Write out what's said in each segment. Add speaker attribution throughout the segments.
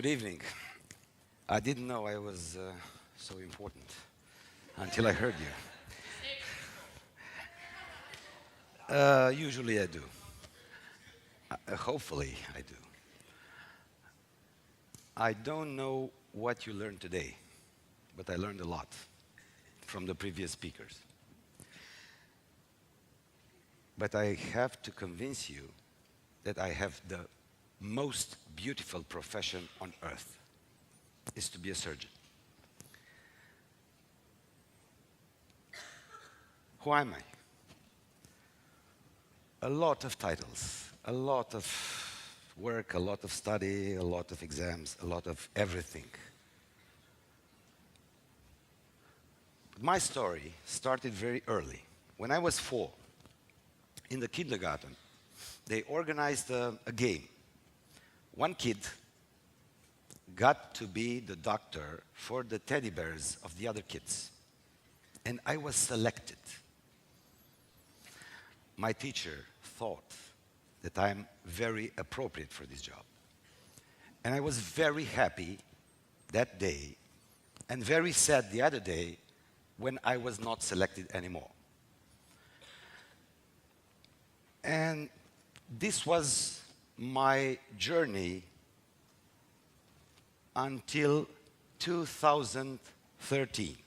Speaker 1: Good evening. I didn't know I was so important until I heard you. Usually I do. Hopefully I do. I don't know what you learned today, but I learned a lot from the previous speakers. But I have to convince you that I have the most beautiful profession on earth, is to be a surgeon. Who am I? A lot of titles, a lot of work, a lot of study, a lot of exams, a lot of everything. But my story started very early. When I was 4, in the kindergarten, they organized a game. One kid got to be the doctor for the teddy bears of the other kids. And I was selected. My teacher thought that I'm very appropriate for this job. And I was very happy that day and very sad the other day when I was not selected anymore. And this was my journey until 2013.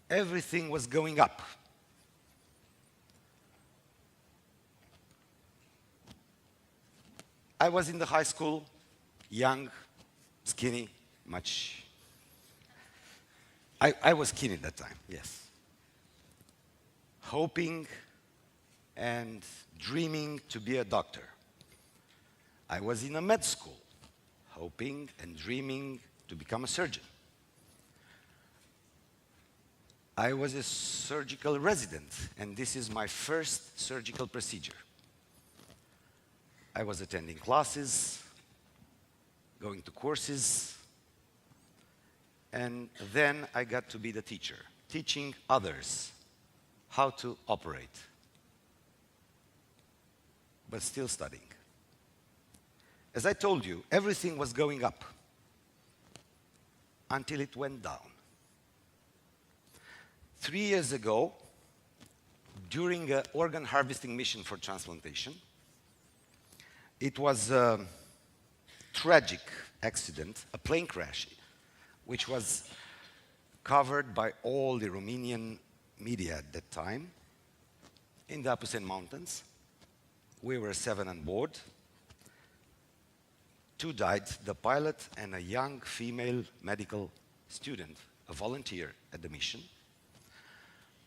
Speaker 1: Everything was going up. I was in the high school, young, skinny, much. I was skinny at that time, yes. Hoping and dreaming to be a doctor. I was in a med school, hoping and dreaming to become a surgeon. I was a surgical resident, and this is my first surgical procedure. I was attending classes, going to courses, and then I got to be the teacher, teaching others how to operate, but still studying. As I told you, everything was going up until it went down. 3 years ago, during an organ harvesting mission for transplantation, it was a tragic accident, a plane crash, which was covered by all the Romanian media at that time in the Apuseni Mountains. We were 7 on board. 2 died, the pilot and a young female medical student, a volunteer at the mission.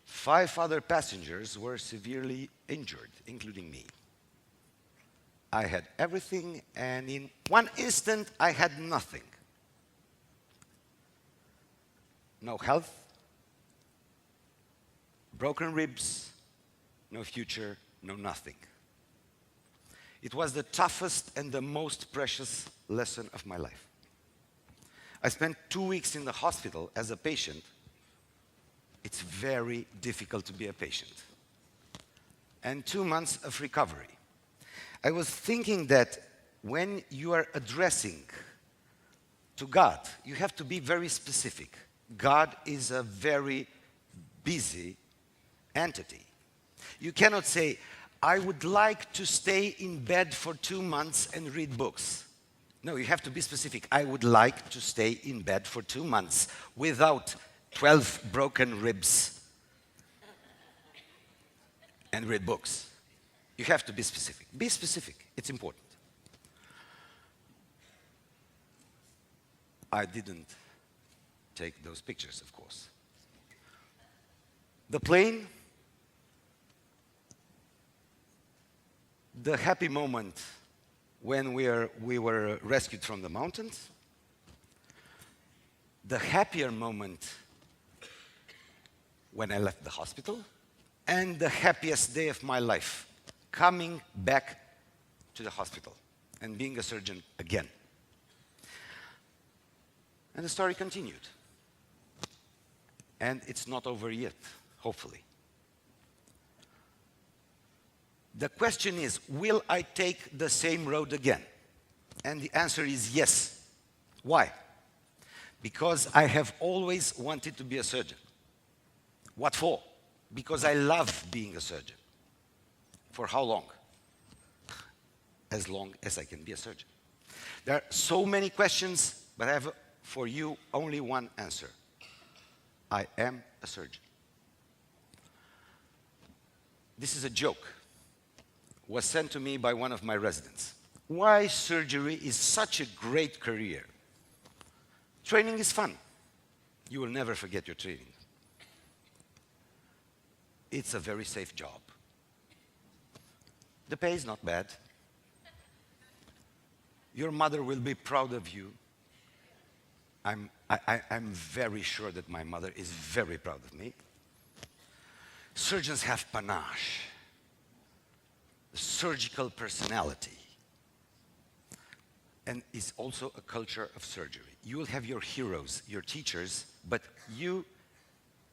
Speaker 1: 5 other passengers were severely injured, including me. I had everything, and in one instant, I had nothing. No health, broken ribs, no future, no nothing. It was the toughest and the most precious lesson of my life. I spent 2 weeks in the hospital as a patient. It's very difficult to be a patient. And 2 months of recovery. I was thinking that when you are addressing to God, you have to be very specific. God is a very busy entity. You cannot say, I would like to stay in bed for 2 months and read books. No, you have to be specific. I would like to stay in bed for 2 months without 12 broken ribs and read books. You have to be specific. Be specific. It's important. I didn't take those pictures, of course. The plane, the happy moment when we were rescued from the mountains, the happier moment when I left the hospital, and the happiest day of my life, coming back to the hospital and being a surgeon again. And the story continued. And it's not over yet, hopefully. The question is, will I take the same road again? And the answer is yes. Why? Because I have always wanted to be a surgeon. What for? Because I love being a surgeon. For how long? As long as I can be a surgeon. There are so many questions, but I have for you only one answer. I am a surgeon. This is a joke. Was sent to me by one of my residents. Why surgery is such a great career? Training is fun. You will never forget your training. It's a very safe job. The pay is not bad. Your mother will be proud of you. I'm very sure that my mother is very proud of me. Surgeons have panache, surgical personality, and it's also a culture of surgery. You will have your heroes, your teachers, but you,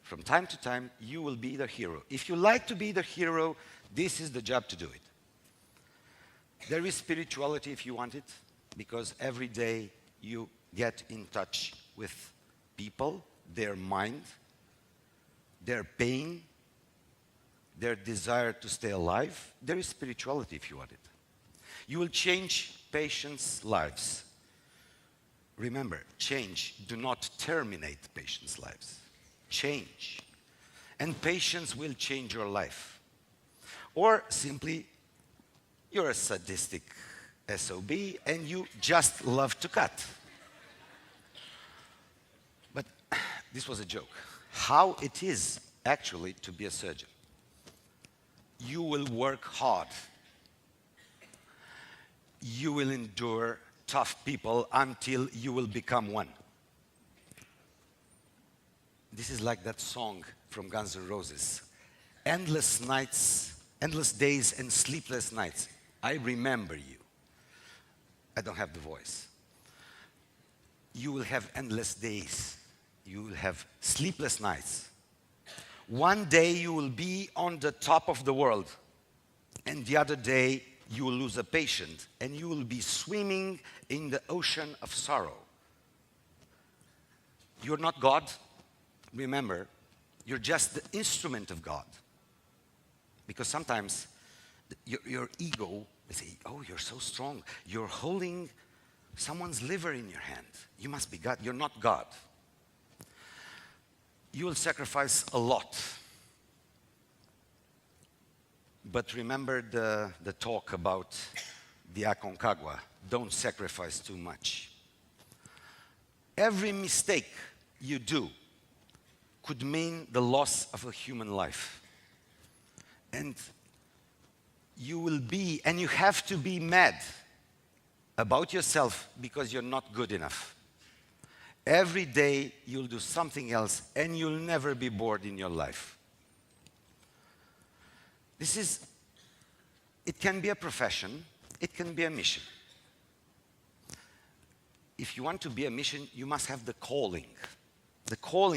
Speaker 1: from time to time, you will be the hero. If you like to be the hero, this is the job to do it. There is spirituality if you want it, because every day you get in touch with people, their mind, their pain, their desire to stay alive. There is spirituality if you want it. You will change patients' lives. Remember, change. Do not terminate patients' lives. Change. And patients will change your life. Or simply, you're a sadistic SOB and you just love to cut. But this was a joke. How it is actually to be a surgeon. You will work hard. You will endure tough people until you will become one. This is like that song from Guns N' Roses. Endless nights, endless days and sleepless nights. I remember you. I don't have the voice. You will have endless days. You will have sleepless nights. One day you will be on the top of the world, and the other day you will lose a patient, and you will be swimming in the ocean of sorrow. You're not God. Remember, you're just the instrument of God. Because sometimes your ego, they say, oh, you're so strong. You're holding someone's liver in your hand. You must be God. You're not God. You will sacrifice a lot. But remember the talk about the Aconcagua. Don't sacrifice too much. Every mistake you do could mean the loss of a human life. And you will be, and you have to be mad about yourself because you're not good enough. Every day you'll do something else and you'll never be bored in your life. It can be a profession, it can be a mission. If you want to be a mission, you must have the calling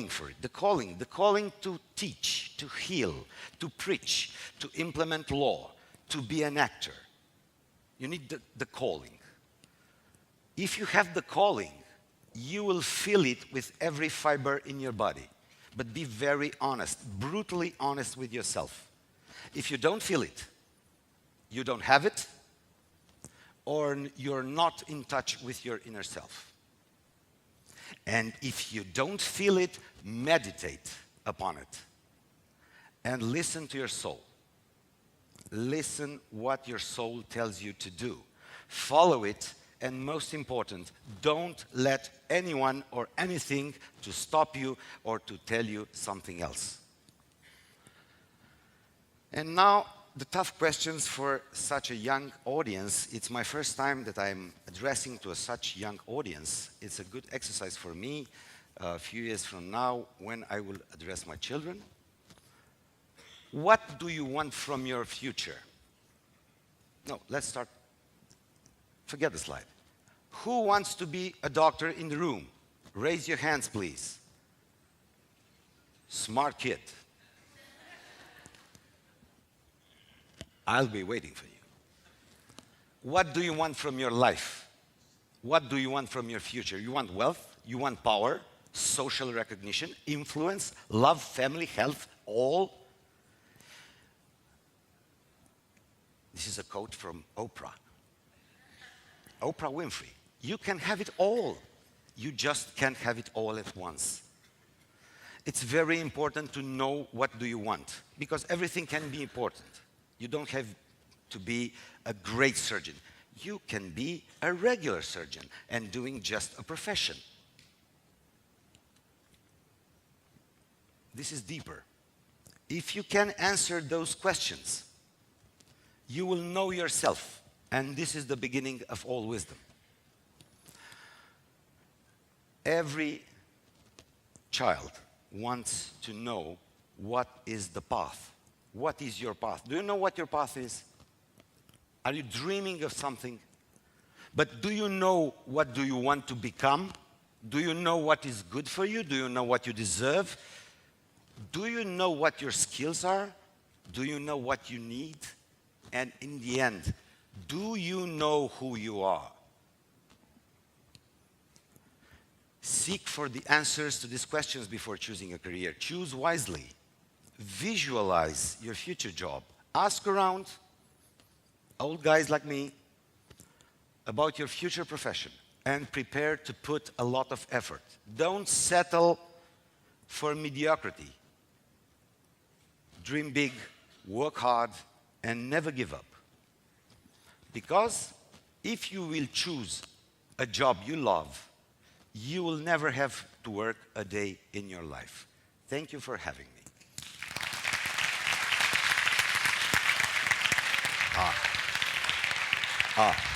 Speaker 1: for it, the calling to teach, to heal, to preach, to implement law, to be an actor. You need the calling. If you have the calling, you will feel it with every fiber in your body. But be very honest, brutally honest with yourself. If you don't feel it, you don't have it, or you're not in touch with your inner self. And if you don't feel it, meditate upon it. And listen to your soul. Listen what your soul tells you to do. Follow it. And most important, don't let anyone or anything to stop you or to tell you something else. And now, the tough questions for such a young audience. It's my first time that I'm addressing to such young audience. It's a good exercise for me a few years from now when I will address my children. What do you want from your future? No, let's start. Forget the slide. Who wants to be a doctor in the room? Raise your hands, please. Smart kid. I'll be waiting for you. What do you want from your life? What do you want from your future? You want wealth, you want power, social recognition, influence, love, family, health, all. This is a quote from Oprah. Oprah Winfrey. You can have it all. You just can't have it all at once. It's very important to know what do you want, because everything can be important. You don't have to be a great surgeon. You can be a regular surgeon and doing just a profession. This is deeper. If you can answer those questions, you will know yourself, and this is the beginning of all wisdom. Every child wants to know what is the path. What is your path? Do you know what your path is? Are you dreaming of something? But do you know what do you want to become? Do you know what is good for you? Do you know what you deserve? Do you know what your skills are? Do you know what you need? And in the end, do you know who you are? Seek for the answers to these questions before choosing a career. Choose wisely. Visualize your future job. Ask around old guys like me about your future profession and prepare to put a lot of effort. Don't settle for mediocrity. Dream big, work hard, and never give up. Because if you will choose a job you love, you will never have to work a day in your life. Thank you for having me. Ah.